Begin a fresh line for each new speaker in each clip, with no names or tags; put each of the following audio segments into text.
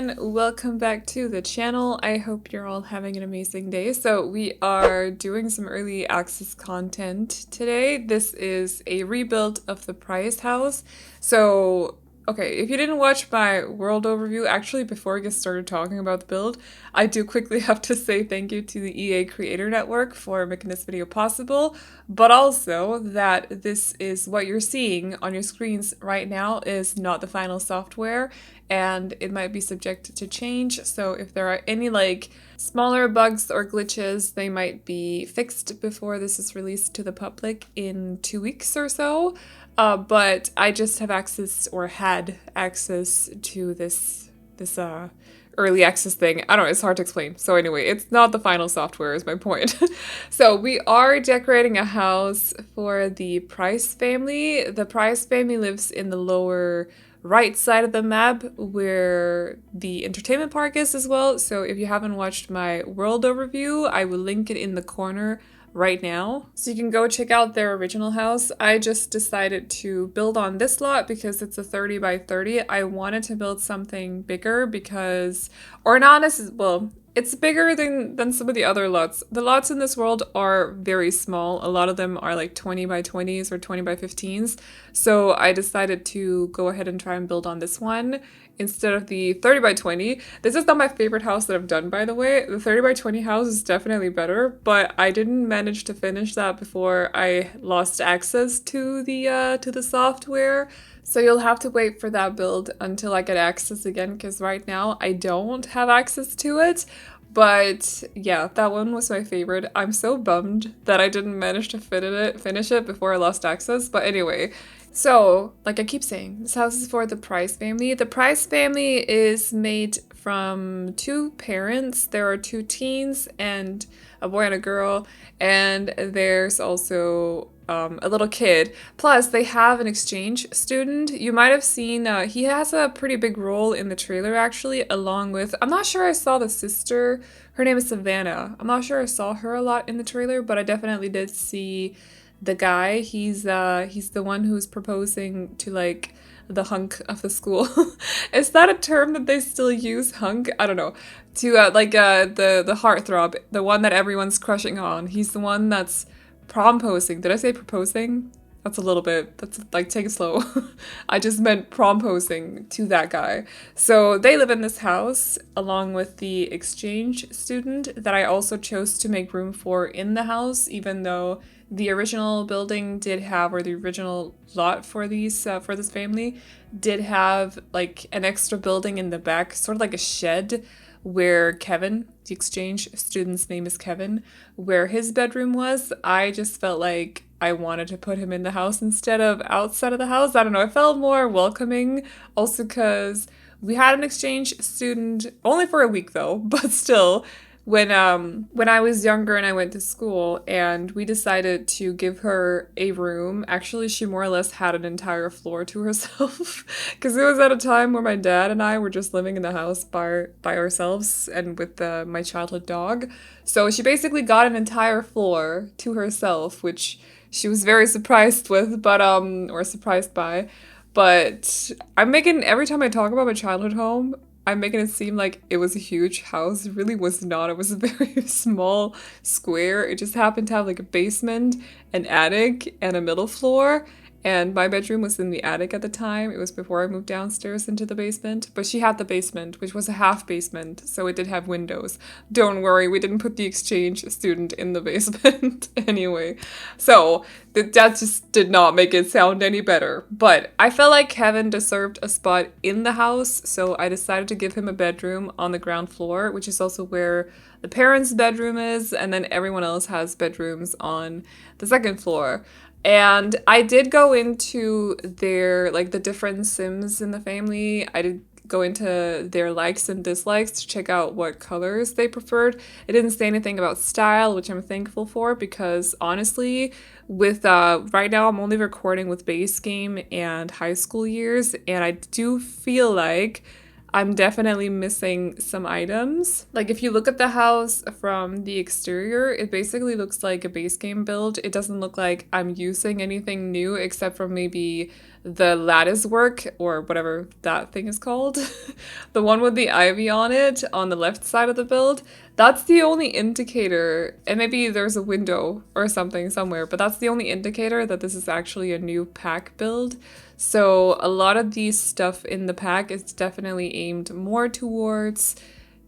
everyone, welcome back to the channel. I hope you're all having an amazing day. So we are doing some early access content today. This is a rebuild of the Price house. So okay, if you didn't watch my world overview, actually before I get started talking about the build, I do quickly have to say thank you to the EA Creator Network for making this video possible, but also that this is what you're seeing on your screens right now is not the final software, and it might be subject to change. So if there are any like smaller bugs or glitches, they might be fixed before this is released to the public in 2 weeks or so. But I just have access, or had access to this early access thing. I don't know, it's hard to explain. So anyway, it's not the final software is my point. So we are decorating a house for the Price family. The Price family lives in the lower right side of the map where the entertainment park is as well. So if you haven't watched my world overview, I will link it in the corner right now, so you can go check out their original house. I just decided to build on this lot because it's a 30 by 30. I wanted to build something bigger because, or not necessarily, well, it's bigger than some of the other lots. The lots in this world are very small. A lot of them are like 20 by 20s or 20 by 15s. So I decided to go ahead and try and build on this one instead of the 30 by 20. This is not my favorite house that I've done, by the way. The 30 by 20 house is definitely better, but I didn't manage to finish that before I lost access to the software. So you'll have to wait for that build until I get access again, because right now I don't have access to it. But yeah, that one was my favorite. I'm so bummed that I didn't manage to finish it before I lost access. But anyway, so like I keep saying, this house is for the Price family. The Price family is made from 2 parents. There are 2 teens and a boy and a girl, and there's also a little kid. Plus, they have an exchange student. You might have seen, he has a pretty big role in the trailer, actually, along with, I'm not sure I saw the sister. Her name is Savannah. I'm not sure I saw her a lot in the trailer, but I definitely did see the guy. He's the one who's proposing to, like, the hunk of the school. Is that a term that they still use, hunk? I don't know. To, the heartthrob, the one that everyone's crushing on. He's the one that's promposing. Did I say proposing? That's a little bit, that's like, take it slow. I just meant promposing to that guy. So they live in this house along with the exchange student that I also chose to make room for in the house, even though the original building did have, or the original lot for these, for this family, did have like an extra building in the back, sort of like a shed, where Kevin, the exchange student's name is Kevin, where his bedroom was. I just felt like I wanted to put him in the house instead of outside of the house. I don't know, it felt more welcoming. Also because we had an exchange student, only for a week though, but still, when I was younger and I went to school, and we decided to give her a room. Actually, she more or less had an entire floor to herself because it was at a time where my dad and I were just living in the house by ourselves and with my childhood dog. So she basically got an entire floor to herself, which she was very surprised with, but or surprised by. But I'm making, every time I talk about my childhood home, I'm making it seem like it was a huge house. It really was not. It was a very small square. It just happened to have like a basement, an attic, and a middle floor. And my bedroom was in the attic at the time. It was before I moved downstairs into the basement. But she had the basement, which was a half basement, so it did have windows. Don't worry, we didn't put the exchange student in the basement anyway. So that just did not make it sound any better. But I felt like Kevin deserved a spot in the house, so I decided to give him a bedroom on the ground floor, which is also where the parents' bedroom is, and then everyone else has bedrooms on the second floor. And I did go into their, like, the different Sims in the family. I did go into their likes and dislikes to check out what colors they preferred. It didn't say anything about style, which I'm thankful for, because honestly, with right now I'm only recording with base game and high school years, and I do feel like I'm definitely missing some items. Like if you look at the house from the exterior, it basically looks like a base game build. It doesn't look like I'm using anything new except for maybe the lattice work, or whatever that thing is called, the one with the ivy on it on the left side of the build, that's the only indicator, and maybe there's a window or something somewhere, but that's the only indicator that this is actually a new pack build. So a lot of these stuff in the pack is definitely aimed more towards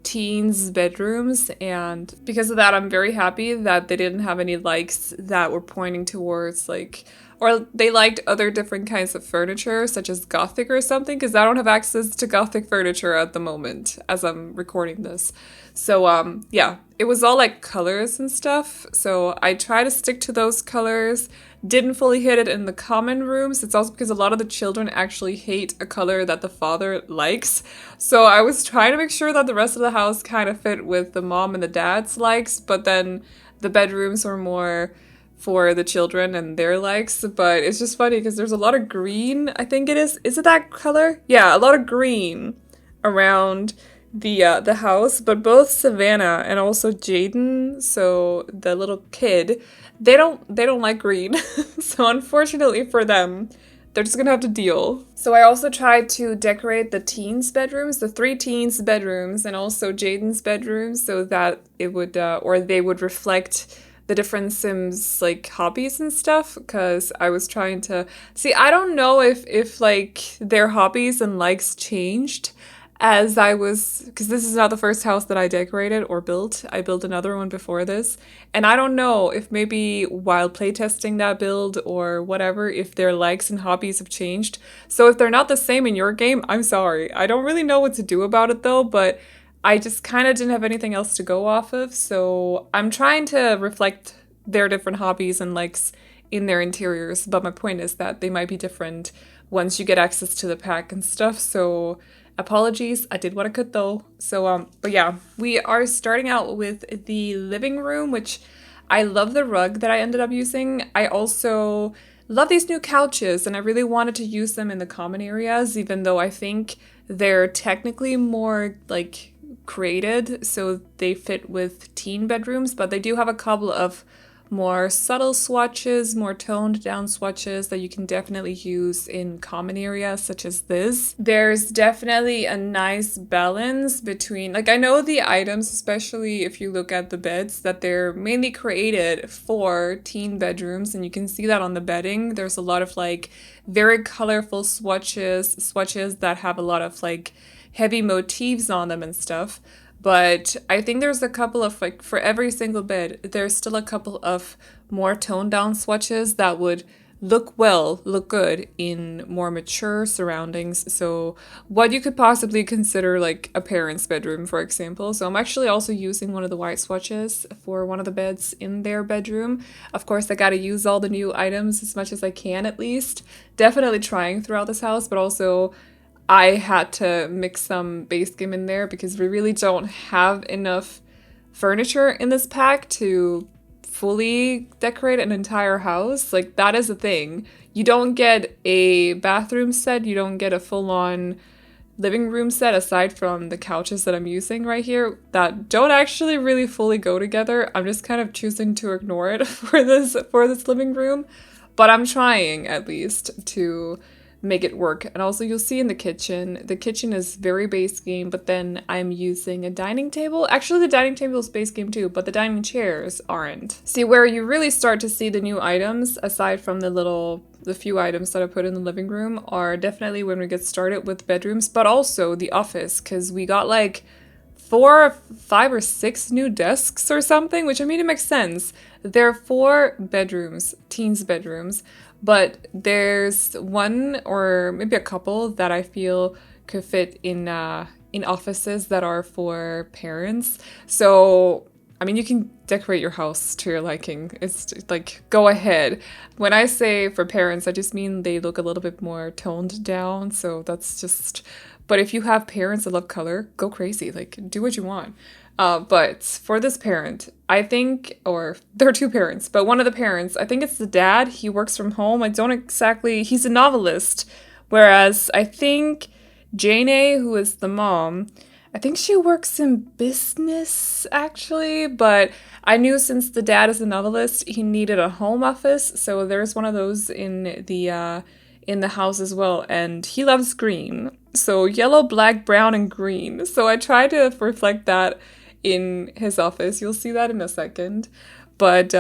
teens' bedrooms, and because of that, I'm very happy that they didn't have any likes that were pointing towards like, or they liked other different kinds of furniture, such as Gothic or something, because I don't have access to Gothic furniture at the moment as I'm recording this. So, yeah, it was all like colors and stuff. So I try to stick to those colors. Didn't fully hit it in the common rooms. It's also because a lot of the children actually hate a color that the father likes. So I was trying to make sure that the rest of the house kind of fit with the mom and the dad's likes, but then the bedrooms were more for the children and their likes. But it's just funny because there's a lot of green, I think it is. Is it that color? Yeah, a lot of green around the house, but both Savannah and also Jaden, so the little kid, they don't like green. So unfortunately for them, they're just gonna have to deal. So I also tried to decorate the teens' bedrooms, the 3 teens' bedrooms, and also Jaden's bedroom, so that it would, or they would reflect the different Sims like hobbies and stuff. Because I was trying to see, I don't know if like their hobbies and likes changed as I was, because this is not the first house that I decorated or built. I built another one before this, and I don't know if maybe while playtesting that build or whatever, if their likes and hobbies have changed. So if they're not the same in your game, I'm sorry. I don't really know what to do about it though, but I just kind of didn't have anything else to go off of, so I'm trying to reflect their different hobbies and likes in their interiors, but my point is that they might be different once you get access to the pack and stuff, so apologies, I did what I could though. So, but yeah, we are starting out with the living room, which I love the rug that I ended up using. I also love these new couches, and I really wanted to use them in the common areas, even though I think they're technically more like created, so they fit with teen bedrooms, but they do have a couple of more subtle swatches, more toned down swatches that you can definitely use in common areas such as this. There's definitely a nice balance between, like, I know the items, especially if you look at the beds, that they're mainly created for teen bedrooms, and you can see that on the bedding. There's a lot of like very colorful swatches that have a lot of like heavy motifs on them and stuff. But I think there's a couple of, like, for every single bed, there's still a couple of more toned down swatches that would look good in more mature surroundings. So what you could possibly consider like a parent's bedroom, for example. So I'm actually also using one of the white swatches for one of the beds in their bedroom. Of course, I gotta use all the new items as much as I can, at least. Definitely trying throughout this house, but also I had to mix some base game in there because we really don't have enough furniture in this pack to fully decorate an entire house. Like, that is a thing. You don't get a bathroom set, you don't get a full-on living room set aside from the couches that I'm using right here that don't actually really fully go together. I'm just kind of choosing to ignore it for this living room, but I'm trying at least to make it work. And also you'll see in the kitchen is very base game, but then I'm using a dining table. Actually, the dining table is base game too, but the dining chairs aren't. See, where you really start to see the new items, aside from the few items that I put in the living room, are definitely when we get started with bedrooms, but also the office, because we got like 4, 5, or 6 new desks or something, which, I mean, it makes sense. There are 4 bedrooms, teens' bedrooms, but there's one or maybe a couple that I feel could fit in offices that are for parents. So, I mean, you can decorate your house to your liking. It's like, go ahead. When I say for parents, I just mean they look a little bit more toned down. So that's just, but if you have parents that love color, go crazy. Like, do what you want. But for this parent, I think, or there are 2 parents, but one of the parents, I think it's the dad, he works from home. He's a novelist. Whereas I think Jane, who is the mom, I think she works in business, actually, but I knew since the dad is a novelist, he needed a home office, so there's one of those in in the house as well, and he loves green. So yellow, black, brown, and green. So I try to reflect that in his office. You'll see that in a second. But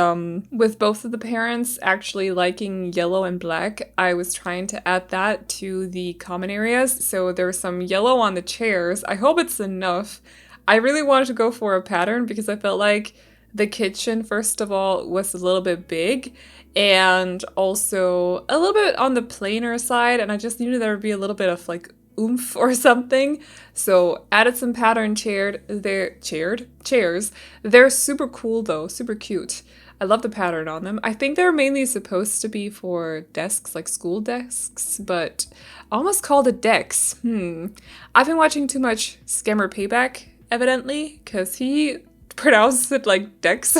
with both of the parents actually liking yellow and black, I was trying to add that to the common areas. So there's some yellow on the chairs. I hope it's enough. I really wanted to go for a pattern because I felt like the kitchen, first of all, was a little bit big and also a little bit on the plainer side. And I just knew there would be a little bit of like oomph or something. So added some pattern chairs. They're super cool though, super cute. I love the pattern on them. I think they're mainly supposed to be for desks, like school desks, but I almost called it decks. I've been watching too much Scammer Payback, evidently, because he pronounced it like decks.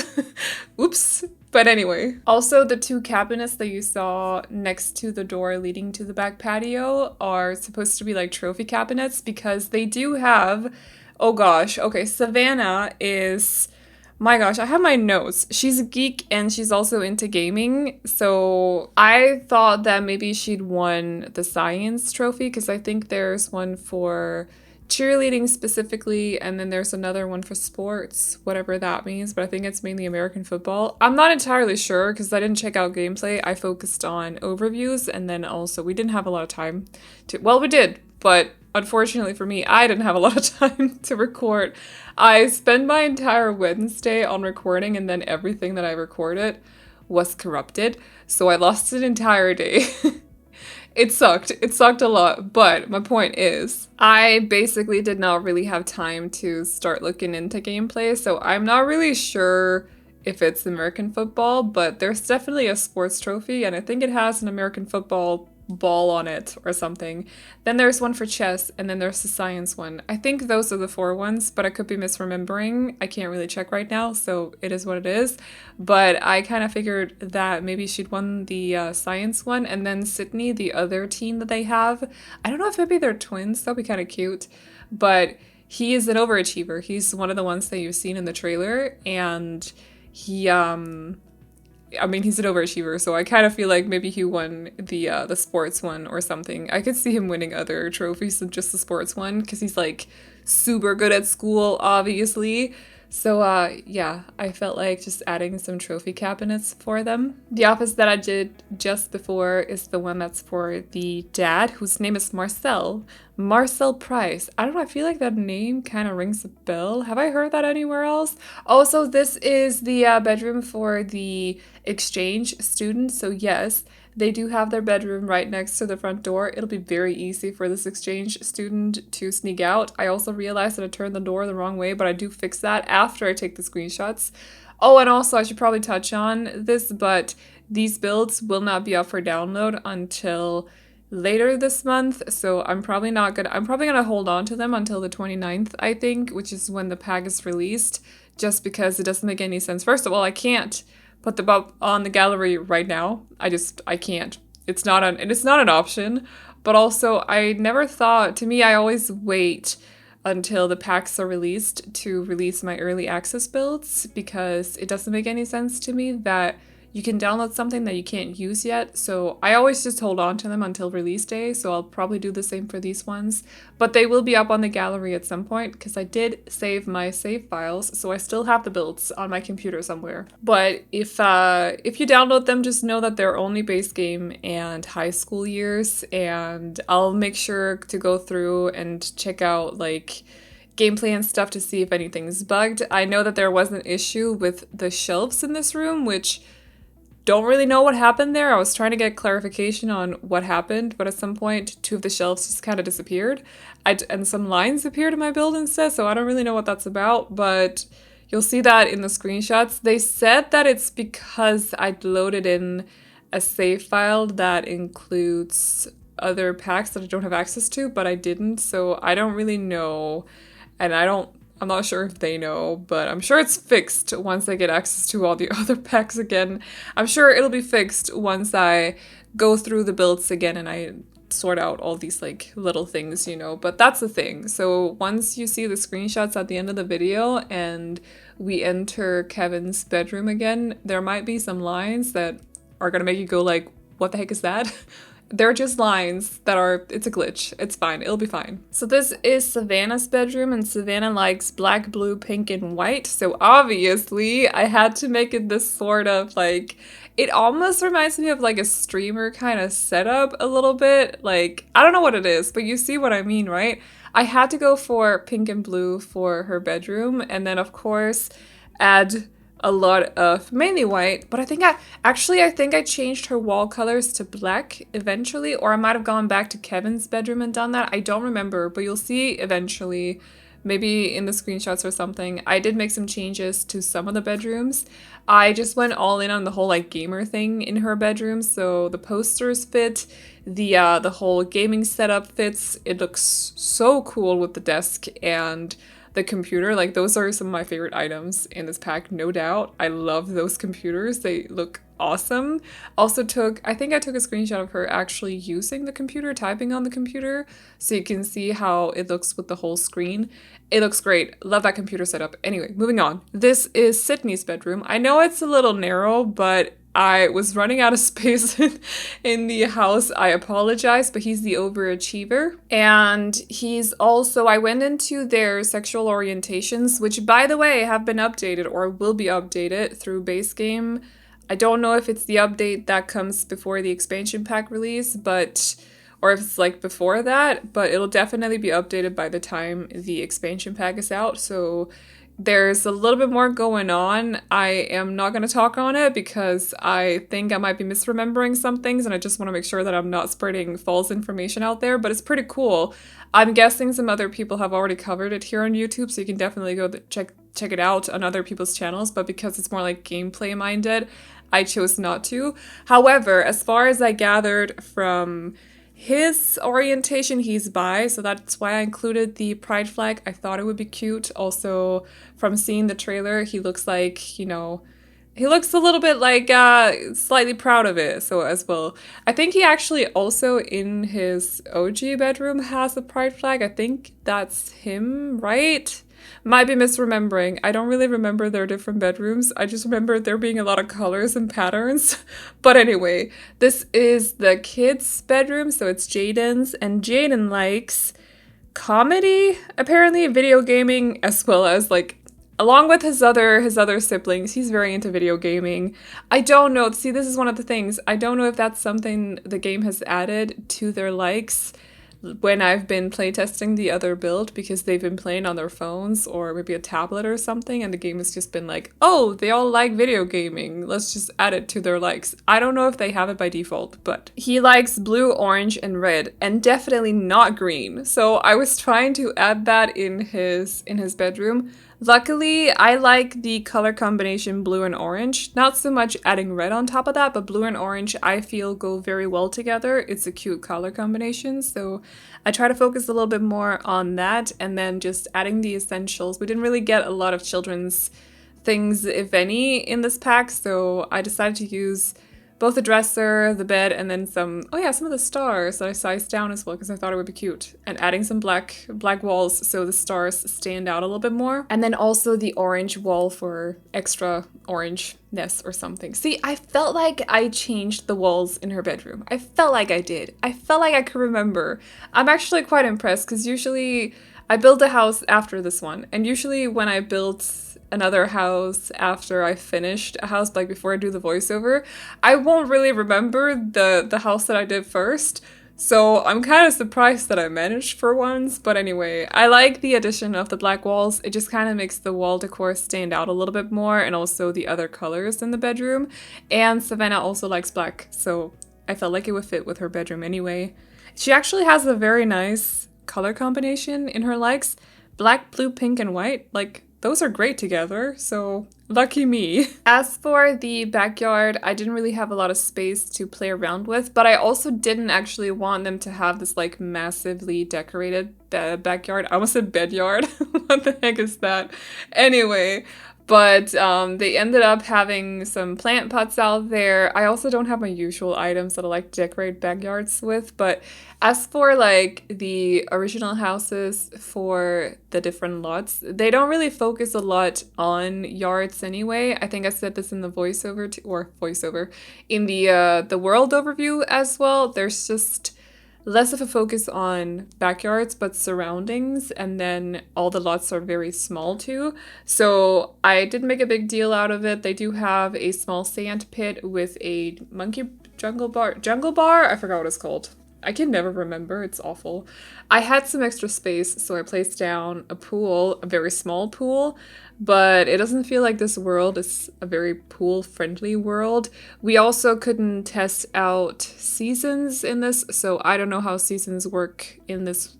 Oops. But anyway, also the two cabinets that you saw next to the door leading to the back patio are supposed to be like trophy cabinets because they do have, oh gosh, okay, Savannah is, my gosh, I have my notes. She's a geek and she's also into gaming. So I thought that maybe she'd won the science trophy because I think there's one for cheerleading specifically, and then there's another one for sports, whatever that means, but I think it's mainly American football. I'm not entirely sure because I didn't check out gameplay. I focused on overviews, and then also we didn't have a lot of time to, well, we did, but unfortunately for me, I didn't have a lot of time to record. I spent my entire Wednesday on recording, and then everything that I recorded was corrupted, so I lost an entire day. It sucked. It sucked a lot. But my point is, I basically did not really have time to start looking into gameplay. So I'm not really sure if it's American football, but there's definitely a sports trophy. And I think it has an American football ball on it or something. Then there's one for chess, and then there's the science one. I think those are the 4 ones, but I could be misremembering. I can't really check right now, so it is what it is. But I kind of figured that maybe she'd won the science one, and then Sydney, the other team that they have. I don't know if maybe they're twins. That'd be kind of cute. But he is an overachiever. He's one of the ones that you've seen in the trailer, and he I mean, he's an overachiever, so I kind of feel like maybe he won the sports one or something. I could see him winning other trophies than just the sports one, because he's, like, super good at school, obviously. So, yeah, I felt like just adding some trophy cabinets for them. The office that I did just before is the one that's for the dad, whose name is Marcel. Marcel Price. I don't know, I feel like that name kind of rings a bell. Have I heard that anywhere else? Also, this is the bedroom for the exchange students, so yes, they do have their bedroom right next to the front door. It'll be very easy for this exchange student to sneak out. I also realized that I turned the door the wrong way, but I do fix that after I take the screenshots. Oh, and also I should probably touch on this, but these builds will not be up for download until later this month, so I'm probably gonna hold on to them until the 29th, I think, which is when the pack is released, just because it doesn't make any sense. First of all, I can't put them up on the gallery right now. I can't. It's not an option. But also, I never thought, to me, I always wait until the packs are released to release my early access builds, because it doesn't make any sense to me that you can download something that you can't use yet. So I always just hold on to them until release day, so I'll probably do the same for these ones. But they will be up on the gallery at some point, because I did save my save files, so I still have the builds on my computer somewhere. But if you download them, just know that they're only base game and high school years, and I'll make sure to go through and check out, like, gameplay and stuff to see if anything's bugged. I know that there was an issue with the shelves in this room, which don't really know what happened there. I was trying to get clarification on what happened, but at some point, 2 of the shelves just kind of disappeared. And some lines appeared in my build instead, so I don't really know what that's about, but you'll see that in the screenshots. They said that it's because I loaded in a save file that includes other packs that I don't have access to, but I didn't, so I don't really know, and I'm not sure if they know, but I'm sure it's fixed once I get access to all the other packs again. I'm sure it'll be fixed once I go through the builds again and I sort out all these, like, little things, you know, but that's the thing. So once you see the screenshots at the end of the video and we enter Kevin's bedroom again, there might be some lines that are gonna make you go like, what the heck is that? They're just lines that are, it's a glitch. It's fine. It'll be fine. So this is Savannah's bedroom, and Savannah likes black, blue, pink, and white. So obviously I had to make it this sort of like, it almost reminds me of like a streamer kind of setup a little bit. Like, I don't know what it is, but you see what I mean, right? I had to go for pink and blue for her bedroom, and then of course add a lot of mainly white, but I think I changed her wall colors to black eventually, or I might have gone back to Kevin's bedroom and done that. I don't remember, but you'll see eventually, maybe in the screenshots or something. I did make some changes to some of the bedrooms. I just went all in on the whole like gamer thing in her bedroom, so the posters fit, the whole gaming setup fits. It looks so cool with the desk and the computer. Like, those are some of my favorite items in this pack, no doubt. I love those computers. They look awesome. Also I think I took a screenshot of her actually using the computer, typing on the computer, so you can see how it looks with the whole screen. It looks great. Love that computer setup. Anyway, moving on. This is Sydney's bedroom. I know it's a little narrow, but I was running out of space in the house. I apologize, but he's the overachiever. And he's also, I went into their sexual orientations, which by the way have been updated or will be updated through base game. I don't know if it's the update that comes before the expansion pack release, or if it's like before that, but it'll definitely be updated by the time the expansion pack is out. So there's a little bit more going on. I am not going to talk on it because I think I might be misremembering some things, and I just want to make sure that I'm not spreading false information out there, but it's pretty cool. I'm guessing some other people have already covered it here on YouTube, so you can definitely go check it out on other people's channels, but because it's more like gameplay minded, I chose not to. However, as far as I gathered from his orientation, he's bi, so that's why I included the pride flag. I thought it would be cute. Also, from seeing the trailer, he looks like, you know, he looks a little bit like slightly proud of it, so as well. I think he actually also in his OG bedroom has a pride flag. I think that's him, right? Might be misremembering. I don't really remember their different bedrooms. I just remember there being a lot of colors and patterns. But anyway, this is the kids' bedroom, so it's Jaden's, and Jaden likes comedy, apparently, video gaming, as well as like, along with his other siblings. He's very into video gaming. I don't know. See, this is one of the things. I don't know if that's something the game has added to their likes when I've been playtesting the other build, because they've been playing on their phones or maybe a tablet or something, and the game has just been like, oh, they all like video gaming, let's just add it to their likes. I don't know if they have it by default, but he likes blue, orange, and red, and definitely not green. So I was trying to add that in his bedroom. Luckily, I like the color combination blue and orange. Not so much adding red on top of that, but blue and orange I feel go very well together. It's a cute color combination, so I try to focus a little bit more on that, and then just adding the essentials. We didn't really get a lot of children's things, if any, in this pack, so I decided to use both the dresser, the bed, and then some of the stars that I sized down as well because I thought it would be cute. And adding some black walls so the stars stand out a little bit more. And then also the orange wall for extra orangeness or something. See, I felt like I changed the walls in her bedroom. I felt like I did. I felt like I could remember. I'm actually quite impressed because usually I build a house after this one. And usually when I built another house after I finished a house, like before I do the voiceover, I won't really remember the house that I did first. So I'm kind of surprised that I managed for once. But anyway, I like the addition of the black walls. It just kind of makes the wall decor stand out a little bit more, and also the other colors in the bedroom. And Savannah also likes black, so I felt like it would fit with her bedroom anyway. She actually has a very nice color combination in her likes. Black, blue, pink, and white. Like, those are great together, so lucky me. As for the backyard, I didn't really have a lot of space to play around with, but I also didn't actually want them to have this like massively decorated backyard. I almost said bedyard. What the heck is that? Anyway, But they ended up having some plant pots out there. I also don't have my usual items that I like to decorate backyards with. But as for like the original houses for the different lots, they don't really focus a lot on yards anyway. I think I said this in the voiceover or voiceover in the world overview as well. There's just less of a focus on backyards but surroundings, and then all the lots are very small too. So I didn't make a big deal out of it. They do have a small sand pit with a monkey jungle bar, I forgot what it's called. I can never remember, it's awful. I had some extra space, so I placed down a pool, a very small pool, but it doesn't feel like this world is a very pool-friendly world. We also couldn't test out seasons in this, so I don't know how seasons work in this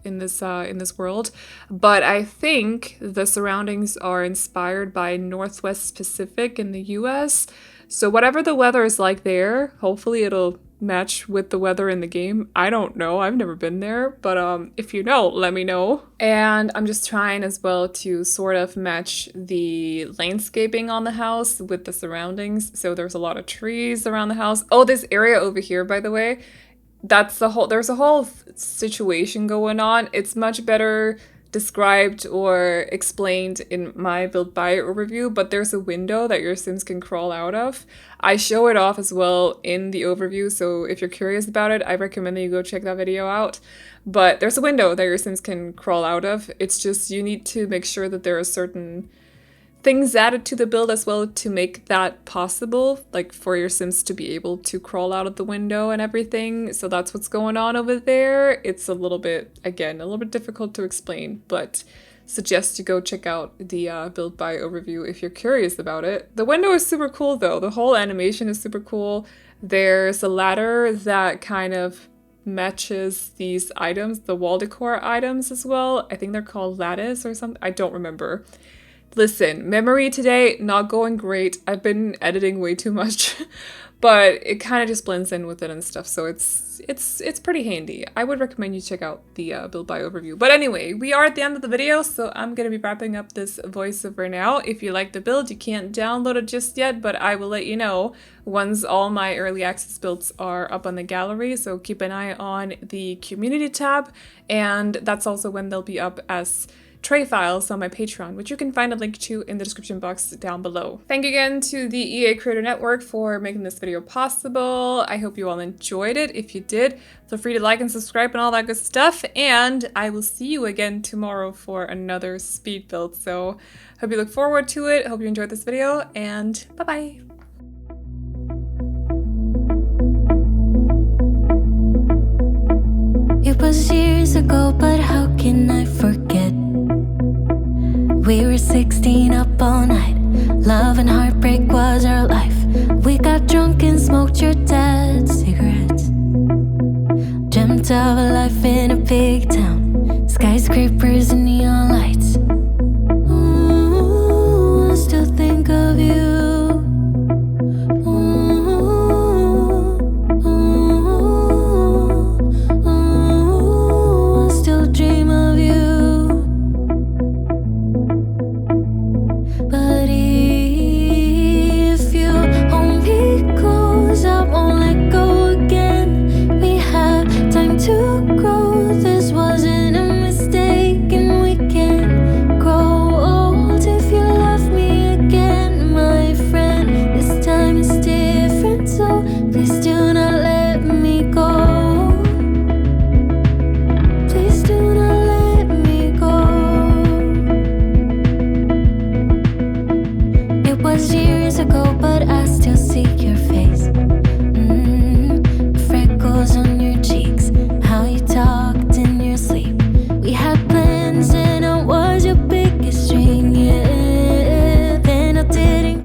world. But I think the surroundings are inspired by Northwest Pacific in the US. So whatever the weather is like there, hopefully it'll match with the weather in the game. I don't know. I've never been there, but if you know, let me know. And I'm just trying as well to sort of match the landscaping on the house with the surroundings. So there's a lot of trees around the house. Oh, this area over here, by the way, there's a whole situation going on. It's much better described or explained in my build by overview, but there's a window that your Sims can crawl out of. I show it off as well in the overview, so if you're curious about it, I recommend that you go check that video out. But there's a window that your Sims can crawl out of. It's just you need to make sure that there are certain things added to the build as well to make that possible, like for your Sims to be able to crawl out of the window and everything. So that's what's going on over there. It's a little bit, again, a little bit difficult to explain, but suggest you go check out the build by overview if you're curious about it. The window is super cool though. The whole animation is super cool. There's a ladder that kind of matches these items, the wall decor items as well. I think they're called lattice or something. I don't remember. Listen, memory today, not going great. I've been editing way too much, but it kind of just blends in with it and stuff, so it's pretty handy. I would recommend you check out the build by overview. But anyway, we are at the end of the video, so I'm going to be wrapping up this voiceover now. If you like the build, you can't download it just yet, but I will let you know once all my early access builds are up on the gallery, so keep an eye on the community tab, and that's also when they'll be up as tray files on my Patreon, which you can find a link to in the description box down below. Thank you again to the EA Creator Network for making this video possible. I hope you all enjoyed it. If you did, feel free to like and subscribe and all that good stuff, and I will see you again tomorrow for another speed build. So hope you look forward to it. Hope you enjoyed this video, and bye-bye.
It was years ago, but how can I forget? We were 16 up all night. Love and heartbreak was our life. We got drunk and smoked your dad's cigarettes. Dreamt of a life in a big town, skyscrapers and neon lights. Ooh, I still think of you. Years ago.